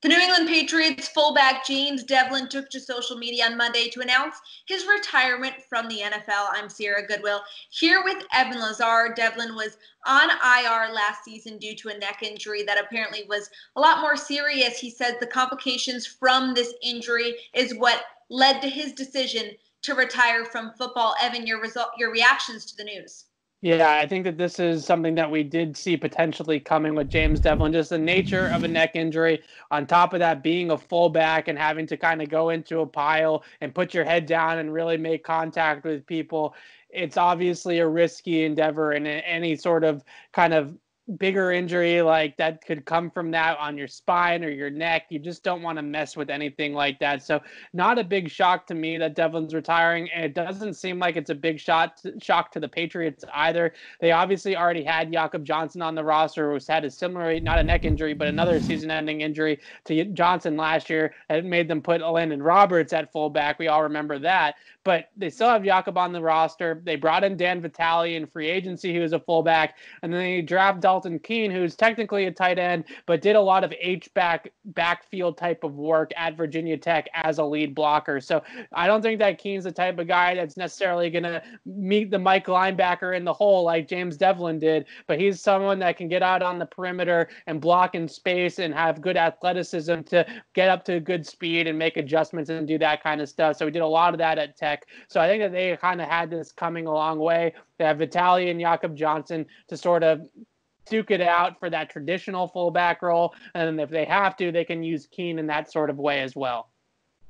The New England Patriots fullback James Develin took to social media on Monday to announce his retirement from the NFL. I'm Sierra Goodwill here with Evan Lazar. Develin was on IR last season due to a neck injury that apparently was a lot more serious. He says the complications from this injury is what led to his decision to retire from football. Evan, your reactions to the news? Yeah, I think that this is something that we did see potentially coming with James Develin, just the nature of a neck injury. On top of that, being a fullback and having to kind of go into a pile and put your head down and really make contact with people. It's obviously a risky endeavor, and any sort of kind of bigger injury like that could come from that on your spine or your neck. You just don't want to mess with anything like that. So not a big shock to me that Develin's retiring, and it doesn't seem like it's a big shock to the Patriots either. They obviously already had Jakob Johnson on the roster, who's had a similar, not a neck injury, but another season-ending injury to Johnson last year. It made them put Landon Roberts at fullback. We all remember that. But they still have Jakob on the roster. They brought in Dan Vitale in free agency, who was a fullback, and then they draft Dalton Keene, who's technically a tight end, but did a lot of H-back backfield type of work at Virginia Tech as a lead blocker. So I don't think that Keene's the type of guy that's necessarily going to meet the Mike linebacker in the hole like James Develin did, but he's someone that can get out on the perimeter and block in space and have good athleticism to get up to good speed and make adjustments and do that kind of stuff. So we did a lot of that at Tech. So I think that they kind of had this coming a long way. They have Vitale and Jakob Johnson to sort of duke it out for that traditional fullback role. And if they have to, they can use Keene in that sort of way as well.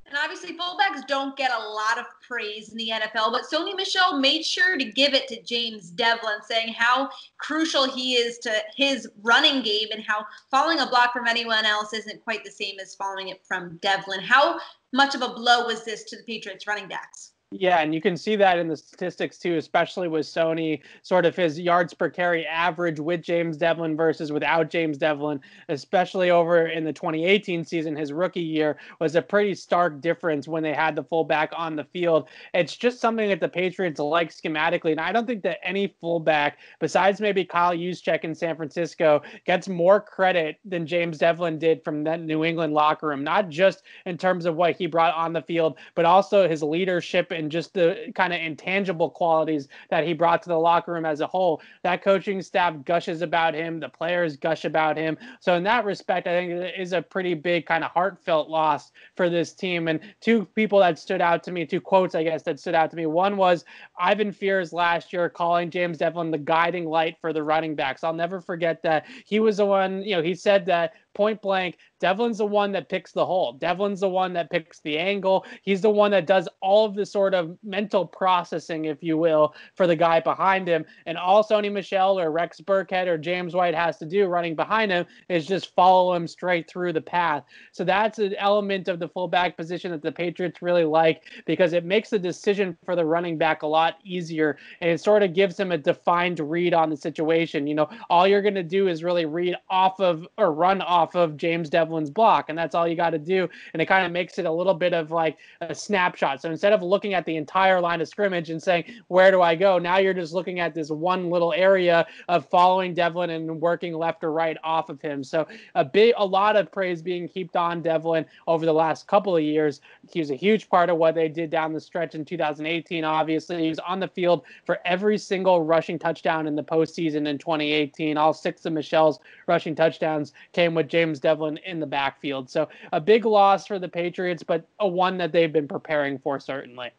And obviously, fullbacks don't get a lot of praise in the NFL, but Sony Michel made sure to give it to James Develin, saying how crucial he is to his running game and how following a block from anyone else isn't quite the same as following it from Develin. How much of a blow was this to the Patriots running backs? Yeah, and you can see that in the statistics too, especially with Sony, sort of his yards per carry average with James Develin versus without James Develin, especially over in the 2018 season, his rookie year, was a pretty stark difference when they had the fullback on the field. It's just something that the Patriots like schematically, and I don't think that any fullback, besides maybe Kyle Juszczyk in San Francisco, gets more credit than James Develin did from that New England locker room, not just in terms of what he brought on the field, but also his leadership and just the kind of intangible qualities that he brought to the locker room as a whole. That coaching staff gushes about him. The players gush about him. So in that respect, I think it is a pretty big kind of heartfelt loss for this team. And two people that stood out to me, two quotes, I guess, that stood out to me. One was Ivan Fears last year calling James Develin the guiding light for the running backs. I'll never forget that. He was the one, he said that point blank, Develin's the one that picks the hole. Develin's the one that picks the angle. He's the one that does all of the sort of mental processing, if you will, for the guy behind him. And all Sony Michel or Rex Burkhead or James White has to do running behind him is just follow him straight through the path. So that's an element of the fullback position that the Patriots really like, because it makes the decision for the running back a lot easier, and it sort of gives him a defined read on the situation. All you're going to do is really read off of or run off of James Develin's block, and that's all you got to do. And it kind of makes it a little bit of like a snapshot. So instead of looking at the entire line of scrimmage and saying, where do I go? Now you're just looking at this one little area of following Develin and working left or right off of him. So a lot of praise being heaped on Develin over the last couple of years. He was a huge part of what they did down the stretch in 2018. Obviously, he was on the field for every single rushing touchdown in the postseason in 2018. All 6 of Michel's rushing touchdowns came with James Develin in the backfield. So a big loss for the Patriots, but a one that they've been preparing for, certainly.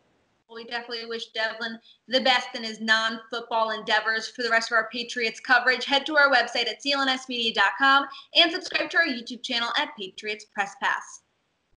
Well, we definitely wish Develin the best in his non-football endeavors. For the rest of our Patriots coverage, head to our website at clnsmedia.com and subscribe to our YouTube channel at Patriots Press Pass.